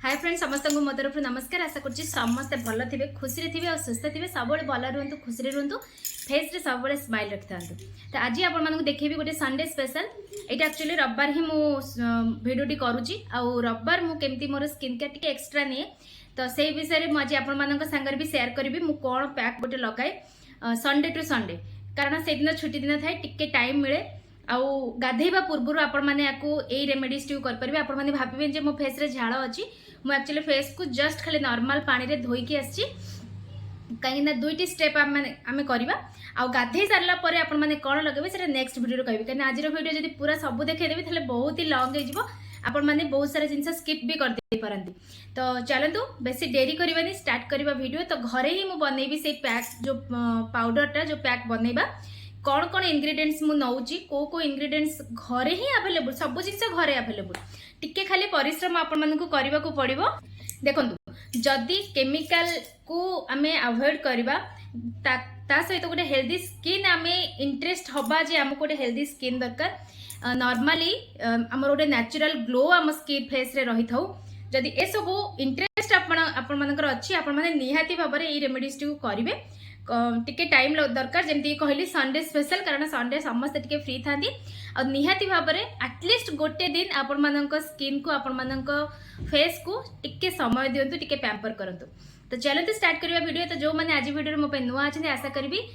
Hi friend समस्त को मो तरफ नमस्कार। आशा कर समस्ते भल थे खुशी थे और सुस्थ थे सब भल रुहतु खुशी रुहतु फेस रे सब स्माइल रखि था। तो आज आप देखी गोटे संडे स्पेशल ये एक्चुअली रविवार ही भिडियोटी करुच्ची रविवार मुझे मोर स्किन केयर टी एक्सट्रा निए तो से विषय में आज आप भी सेयार करी मु कौन पैक गोटे लगाए संडे टू संडे कारण से दिन छुट्टी दिन थाए टिके टाइम मिले आउ गाधेबा पूर्व आपण मैंने यही रेमेडीज टी कर आपण मैंने भावे मो फेस रे झाड़ अच्छी मुझे एक्चुअली फेस को जस्ट खाली नॉर्मल पानी रे धोईकी आसी कहीं दुईटी स्टेप आम करवा आ गाधे सारा पर आपण मैंने कौन लगे से नेक्स्ट वीडियो कहबी कहीं आज वीडियो जब पूरा सब देखदेवी तो बहुत ही लंग हो आपण मैंने बहुत सारा जिन स्किप भी करदे पारती। तो चलतु बेसी डेरी करवानी स्टार्ट करवा वीडियो। तो घरे ही मुझे बनईबी से पैक जो पाउडरटा जो पैक बनईबा कौन कौन इंग्रेडिएंट्स मु नौची को इंग्रेडिएंट्स घरे ही अवेलेबल सब जिन घरे अवेलेबल टिके खाली परिश्रम आपण मानकु करबा को पड़िबो। देखंतु जदि केमिकल को आमे अवॉइड करबा ता सहित गोटे हेल्दी स्किन आमे इंटरेस्ट हबा जे हमको गोटे हेल्दी स्किन दरकार नॉर्मली हमर गोटे नेचुरल ग्लो आम स्किन फेस रे रही थाउ जदि ए सब इंटरेस्ट आपण मानकर अछि आपण माने निहाती भाबरे ए रेमेडीज टी करिवे टिके टाइम दरकार जमती कहली संडे स्पेशल कारण संडे समस्त टिके फ्री थांती और निहाती भाबरे एटलीस्ट गोटे दिन आपण मानक स्किन को आपण मानक फेस को टिके समय दियंतु टिके पैम्पर करंतु। तो चलते स्टार्ट करवा वीडियो। तो जो मैंने आज वीडियो मो पे नुआ अछि आशा करी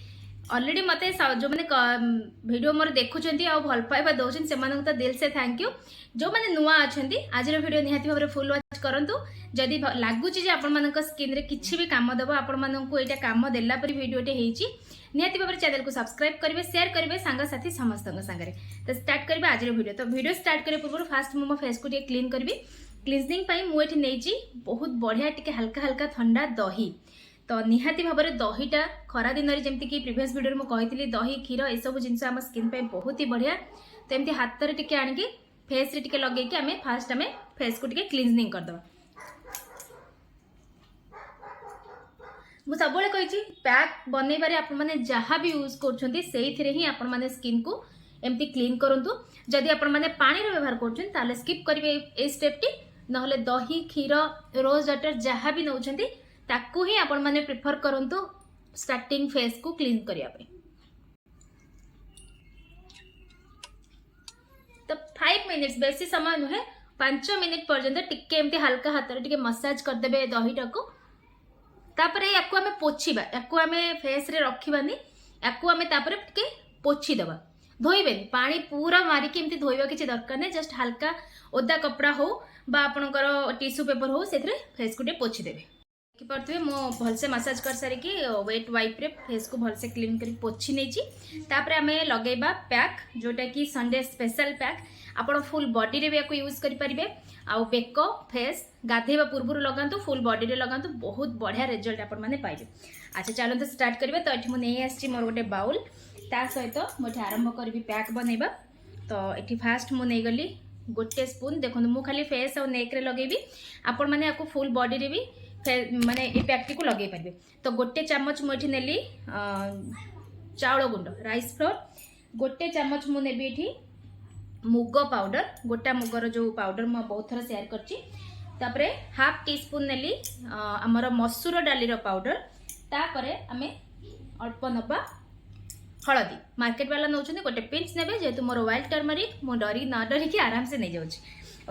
ऑलरेडी मते जो मैंने वीडियो मोर देखुचंती आ भल पाइबा दउछन से मानक तो दिल से थैंक यू। जो मैंने नुआ अछंती आज वीडियो निहाती भाबरे फुल वॉच करंतु जदि लागुची जे आपण मानक स्किन रे किछि भी काम दबो आपण मानक को एटा काम देला परी वीडियोटे हेची निहाती भाबरे चैनल को सब्सक्राइब करिवे शेयर करिवे सांग साथी समस्त संगे। तो स्टार्ट करबे आज वीडियो। तो वीडियो स्टार्ट करे पूर्व फास्ट मो फेस को क्लीन करबी क्लीनजिंग पई मु एठी नेची बहुत बढ़िया टिके हल्का हल्का ठंडा दही। तो निहाती भाबरे दहीटा खरा दिन रे जेमति कि प्रीवियस वीडियो रे मु कहितली दही क्षीर ए सब जिंस हम स्किन पे बहुत ही बढ़िया। तो एमति हाथ रे टिके आनी कि फेस रे टिके लगे कि हमें फास्ट हमें फेस को टिके क्लीनजिंग कर दो। मु सब कही पैक बनईबारे आपण माने जहाँ भी यूज करछंती सेही ही आपण माने स्किन को एमती क्लीन करंतु। जदि आपण माने पानी रे व्यवहार करछन ताले स्किप करिवे ए स्टेप टी नहले दही क्षीर रोज वाटर जहाँ भी नउछंती ताकू ही आपण माने प्रेफर करंतु स्टार्टिंग फेस को क्लीन करिया पे। तो 5 मिनिट्स बेसी समय नुहे 5 मिनिट पर्यंत टिके एमती हल्का हाथ रे टिके मसाज कर देबे दहीटा को। तापरे याकू आमे पोछीबा याकू आमे फेस रे रखिबानी याकू आमे तापरे टिके पोछी देबा धोइबेनी पानी पूरा मारिकी एमती धोइबा किछि दरकार नै जस्ट हल्का ओदा कपड़ा हो बा आपनकर टिश्यू पेपर हो सेथरे फेस को टे पोछि देबे। कि पड़थबे मो भलसे मसाज कर सारी कि वेट वाइप रे फेस को भलसे क्लीन करी पोछि नेची। तापरे आमे लगेबा पैक जोटा कि संडे स्पेशल पैक आपण फुल बॉडी रे भी याकू यूज करि परिबे आ बेक फेस गाधेबा पूर्व लगातु फुल बॉडी रे लगातु बहुत बढ़िया रिजल्ट आपण माने पाइबे। अच्छा चलो तो स्टार्ट करिवे। तो एठी मु नै आछि मोर गोटे बाउल ता सहित मोठे आरंभ करबी पैक बनैबा। तो एठी फास्ट मु नै गली गोटे स्पून देखो मु खाली फेस और नेक रे लगेबी आपण माने याकू फुल बॉडी रे भी माने ए पैक को लगे पारे। तो गोटे चामच मुझे नेली चाउल गुंड राइस फ्लोर गोटे चामच मु नेबी एठी मुग पाउडर गोटा मुगर जो पाउडर मैं बहुत थर शेयर करची। तापरे हाफ टी स्पून नेली आमर मसूर डाली पाउडर तापरे आमे अल्प नबा हलदी मार्केट वाला नौचंदी गोटे पिंच नेबे जेतु मोर वाइल्ड टर्मरिक मो डरी न डरी कि आराम से नै जाउची।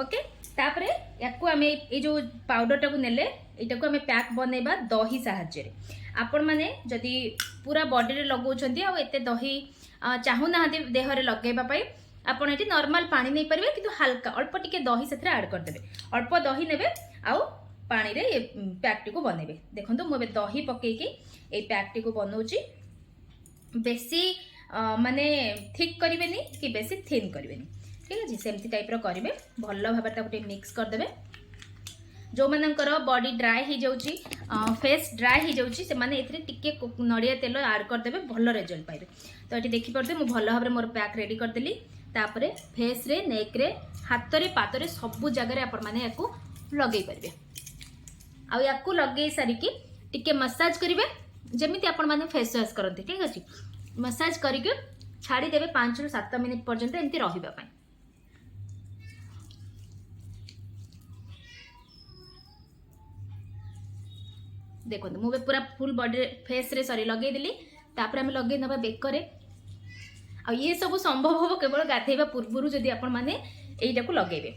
ओके तापरे याकू आमे ए जो पाउडर टाकू नेले एटा को आमे पैक बनैबा दही सहाय्य रे आपण माने जदी पूरा बॉडी रे लगौछंती आ एते दही चाहू ना देह रे लगेबा पई आपण एटी नॉर्मल पानी नै परबे किंतु हल्का अल्प टिके दही सेथरे ऐड कर देबे अल्प दही नेबे आ पानी रे पैक टी को बनेबे। देखंतु मो बे दही पके की ए पैक टी को बनौची बेसी माने थिक करिवेनी कि बेसी थिन करिवेनी ठीक अछि सेमती टाइप रो करिवे भल्लो भाबे ताको मिक्स कर देबे। जो मानकर बॉडी ड्राई ही जाउची फेस ड्राई ही जाउची से माने एथरे टिके नड़िया तेल ऐड कर देबे भल्लो रिजल्ट पाइबे। तो एटी देखि परते मु भल्लो भाबे मोर पैक रेडी कर देली तापरे फेस रे नेक रे हाथ रे पाद रे सब जगह रे आपण माने याकू लगेई परबे आ याकू लगेई सारी की टिके मसाज करिवे जेमिति आपण माने फेस वॉश करंती ठीक अछि मसाज करिके छाड़ी देबे 5 ରୁ 7 मिनिट पर्यंत एंती रहिबा पई। देखो मुझे पूरा फुल बॉडी फेस रे सॉरी लगे देली तापर आम लगे नबा बेकरे आ ये सब संभव हम केवल गाधेबा पूर्व जदि आपण माने एइटा को लगेबे।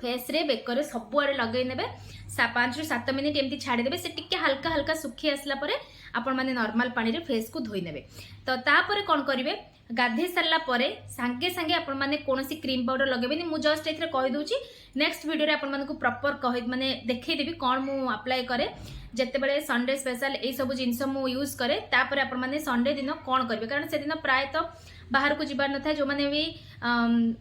फेस रे बेकरे सब आड़े लगे नेबे 5 ରୁ 7 मिनिट एमती छाड़ी देबे से टिके हल्का हल्का सुखी आसला परे आपण माने नॉर्मल पानी रे फेस को धोई नेबे। तो तापर कोन करिवे गाधे सारा पर सांगे सांगे आपण माने कोनोसी क्रीम पाउडर लगेबेनी मु जस्ट एथरे कहि दोची नेक्स्ट वीडियो रे आपण मानकु प्रॉपर कहि माने देखै देबी कोन मु अप्लाई करे जते बेले संडे स्पेशल ए सब जिंस मु यूज करे तापर आपण माने संडे दिन कोन करबे कारण से दिन प्राय तो बाहर को जीवार न था जो माने भी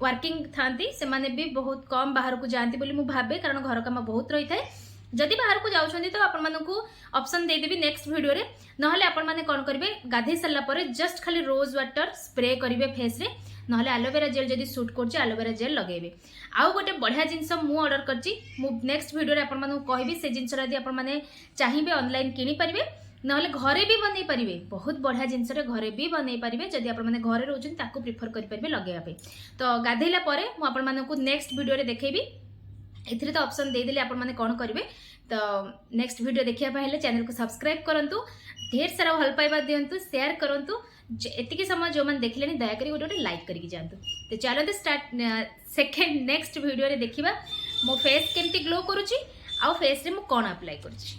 वर्किंग थांती से माने भी बहुत कम बाहर को जाती बोली मु भाबे कारण घर काम बहुत रही थाए जदि बाहर को जाउछन्ती तो आपण मानकु ऑप्शन दे देबी नेक्स्ट वीडियो रे नहले आपण माने कोन करबे गाधे सल्ला परे जस्ट खाली रोज वाटर स्प्रे करिवे फेस रे नहले एलोवेरा जेल जदि सूट करछि एलोवेरा जेल लगेबे। आउ गोटे बढ़िया जिंस मु ऑर्डर करछि मु नेक्स्ट वीडियो रे आपण मानकु कहबी से जिंस यदि आपण माने चाहिबे ऑनलाइन किनी परिबे नहले घरे भी बनै परिबे बहुत बढ़िया जिंस रे घरे भी बनै परिबे जदि आपण माने घरे रहउछन ताकू प्रेफर करि परिबे लगेबा पे। तो गाधेला परे मु आपण मानकु नेक्स्ट वीडियो रे देखेबी एथिरे तो ऑप्शन दे देले आपण माने कोन करिवे। तो नेक्स्ट वीडियो देखिया पहिले चैनल को सब्सक्राइब करंतु ढेर सारा भल पाइबा दियंतु शेयर करंतु एतिकी समय जो मन देखलेनी दया करी गोटे लाइक करके जानतु। तो चलो तो स्टार्ट सेकंड नेक्स्ट वीडियो रे देखिबा मो फेस केमती ग्लो करूची आ फेस रे मु कोन अप्लाई करूची।